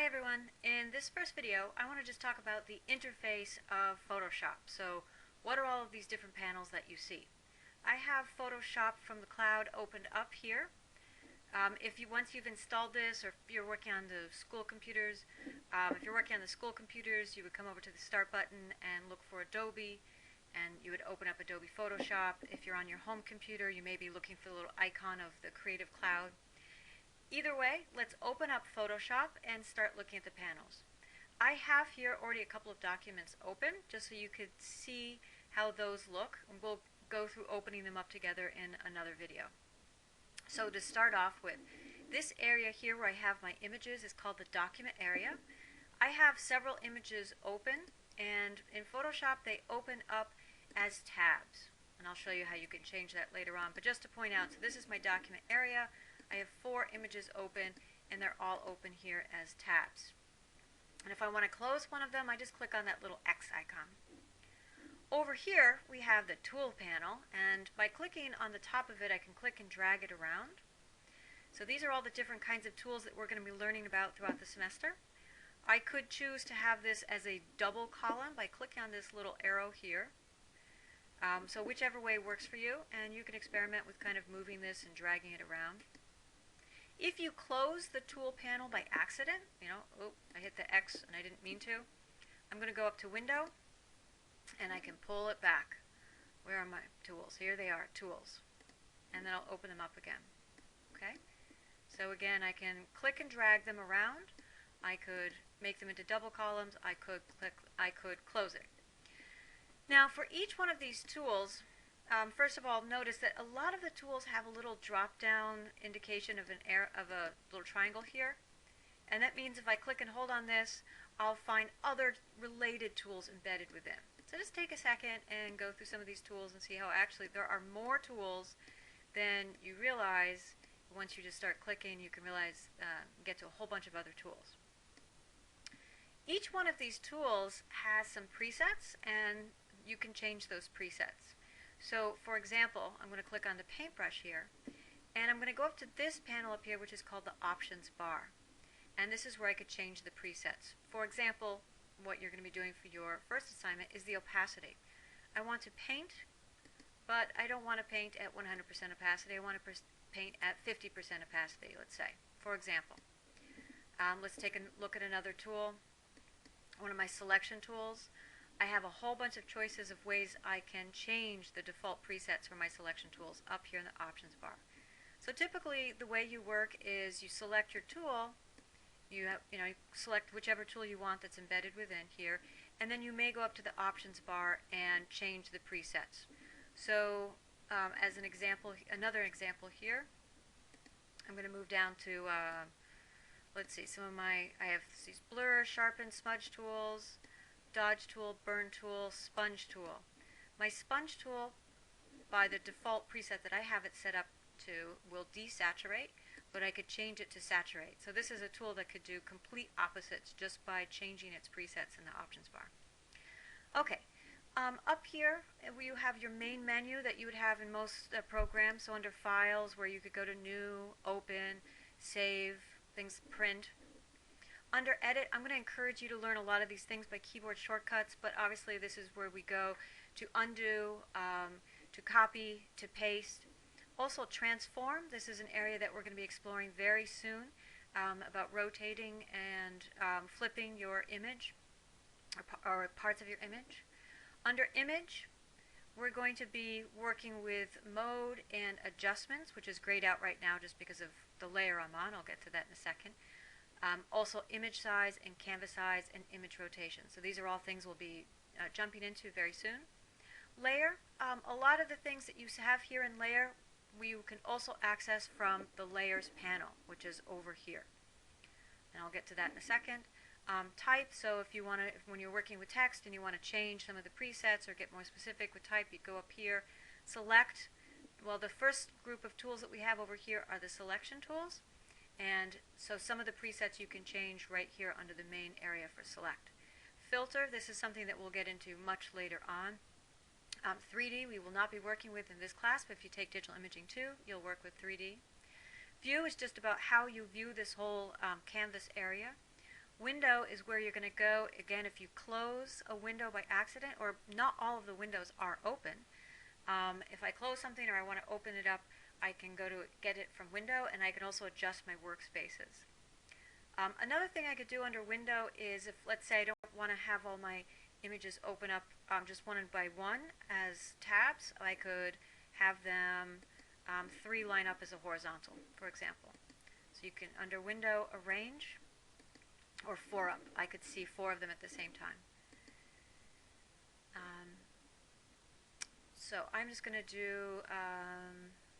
everyone, in this first video I want to just talk about the interface of Photoshop. So what are all of these different panels that you see? I have Photoshop from the cloud opened up here. Once you've installed this, or if you're working on the school computers, you would come over to the Start button and look for Adobe, and you would open up Adobe Photoshop. If you're on your home computer, you may be looking for the little icon of the Creative Cloud. Either way, let's open up Photoshop and start looking at the panels. I have here already a couple of documents open, just so you could see how those look. We'll go through opening them up together in another video. So to start off with, this area here where I have my images is called the document area. I have several images open, and in Photoshop they open up as tabs. And I'll show you how you can change that later on. But just to point out, so this is my document area. I have 4 images open, and they're all open here as tabs. And if I want to close one of them, I just click on that little X icon. Over here, we have the Tool panel, and by clicking on the top of it, I can click and drag it around. So these are all the different kinds of tools that we're going to be learning about throughout the semester. I could choose to have this as a double column by clicking on this little arrow here. So whichever way works for you, and you can experiment with kind of moving this and dragging it around. If you close the Tool panel by accident, I hit the X and I didn't mean to, I'm going to go up to Window, and I can pull it back. Where are my tools? Here they are, Tools. And then I'll open them up again. Okay? So again, I can click and drag them around. I could make them into double columns. I could close it. Now, for each one of these tools, first of all, notice that a lot of the tools have a little drop-down indication of a little triangle here. And that means if I click and hold on this, I'll find other related tools embedded within. So just take a second and go through some of these tools and see how actually there are more tools than you realize. Once you just start clicking, you can realize, get to a whole bunch of other tools. Each one of these tools has some presets, and you can change those presets. So, for example, I'm going to click on the paintbrush here, and I'm going to go up to this panel up here, which is called the Options bar. And this is where I could change the presets. For example, what you're going to be doing for your first assignment is the opacity. I want to paint, but I don't want to paint at 100% opacity. I want to paint at 50% opacity, let's say, for example. Let's take a look at another tool. One of my selection tools. I have a whole bunch of choices of ways I can change the default presets for my selection tools up here in the Options bar. So typically the way you work is you select your tool, you select whichever tool you want that's embedded within here, and then you may go up to the Options bar and change the presets. So as an example, another example here, I'm going to move down to let's see, I have these blur, sharpen, smudge tools, dodge tool, burn tool, sponge tool. My sponge tool, by the default preset that I have it set up to, will desaturate, but I could change it to saturate. So this is a tool that could do complete opposites just by changing its presets in the Options bar. Okay, up here you have your main menu that you would have in most programs. So under Files, where you could go to New, Open, Save, things, Print. Under Edit, I'm going to encourage you to learn a lot of these things by keyboard shortcuts, but obviously this is where we go to undo, to copy, to paste. Also Transform, this is an area that we're going to be exploring very soon, about rotating and flipping your image, or parts of your image. Under Image, we're going to be working with mode and adjustments, which is grayed out right now just because of the layer I'm on. I'll get to that in a second. Also image size and canvas size and image rotation. So these are all things we'll be jumping into very soon. Layer, a lot of the things that you have here in Layer, you can also access from the Layers panel, which is over here. And I'll get to that in a second. Type, so if you want to, when you're working with text and you want to change some of the presets or get more specific with type, you go up here. Select, well, the first group of tools that we have over here are the selection tools. And so some of the presets you can change right here under the main area for Select. Filter, this is something that we'll get into much later on. 3D we will not be working with in this class, but if you take Digital Imaging 2, you'll work with 3D. View is just about how you view this whole canvas area. Window is where you're going to go, again, if you close a window by accident, or not all of the windows are open. If I close something or I want to open it up, I can go to get it from window, and I can also adjust my workspaces. Another thing I could do under window is if, let's say, I don't want to have all my images open up just one by one as tabs, I could have them 3 line up as a horizontal, for example. So you can, under window, arrange, or 4 up. I could see 4 of them at the same time. So I'm just going to do,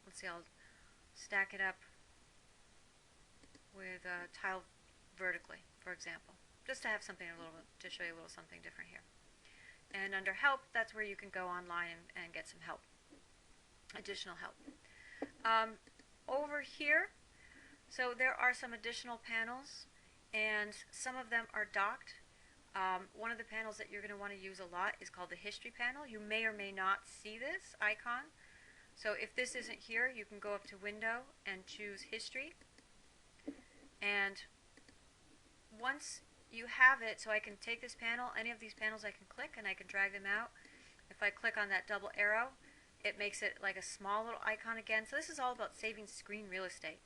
let's see, I'll stack it up with tile vertically, for example, just to have something to show you a little something different here. And under help, that's where you can go online and get some help, additional help. Over here, so there are some additional panels, and some of them are docked. One of the panels that you're going to want to use a lot is called the History panel. You may or may not see this icon. So if this isn't here, you can go up to Window and choose History. And once you have it, so I can take this panel, any of these panels I can click and I can drag them out. If I click on that double arrow, it makes it like a small little icon again. So this is all about saving screen real estate.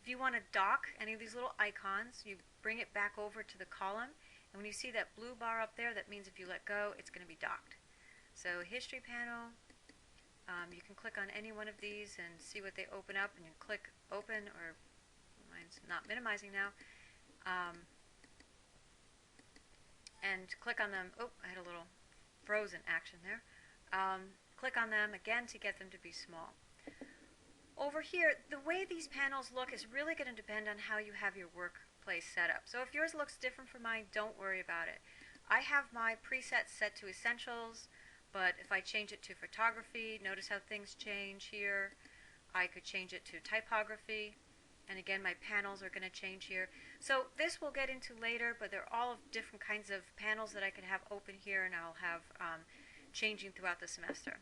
If you want to dock any of these little icons, you bring it back over to the column, and when you see that blue bar up there, that means if you let go, it's going to be docked. So History panel, you can click on any one of these and see what they open up, and you click Open, or mine's not minimizing now, and click on them. Oh, I had a little frozen action there. Click on them again to get them to be small. Over here, the way these panels look is really going to depend on how you have your workplace set up. So if yours looks different from mine, don't worry about it. I have my presets set to Essentials, but if I change it to Photography, notice how things change here. I could change it to Typography, and again, my panels are going to change here. So this we'll get into later, but they're all different kinds of panels that I can have open here, and I'll have changing throughout the semester.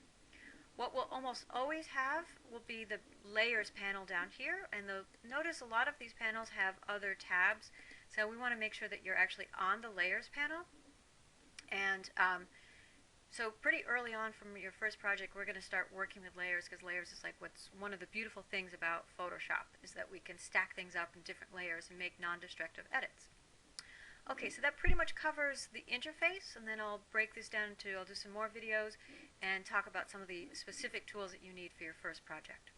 What we'll almost always have will be the Layers panel down here, and notice a lot of these panels have other tabs, so we want to make sure that you're actually on the Layers panel. And so pretty early on from your first project, we're going to start working with layers, because layers is like what's one of the beautiful things about Photoshop, is that we can stack things up in different layers and make non-destructive edits. Okay, so that pretty much covers the interface, and then I'll break this down I'll do some more videos and talk about some of the specific tools that you need for your first project.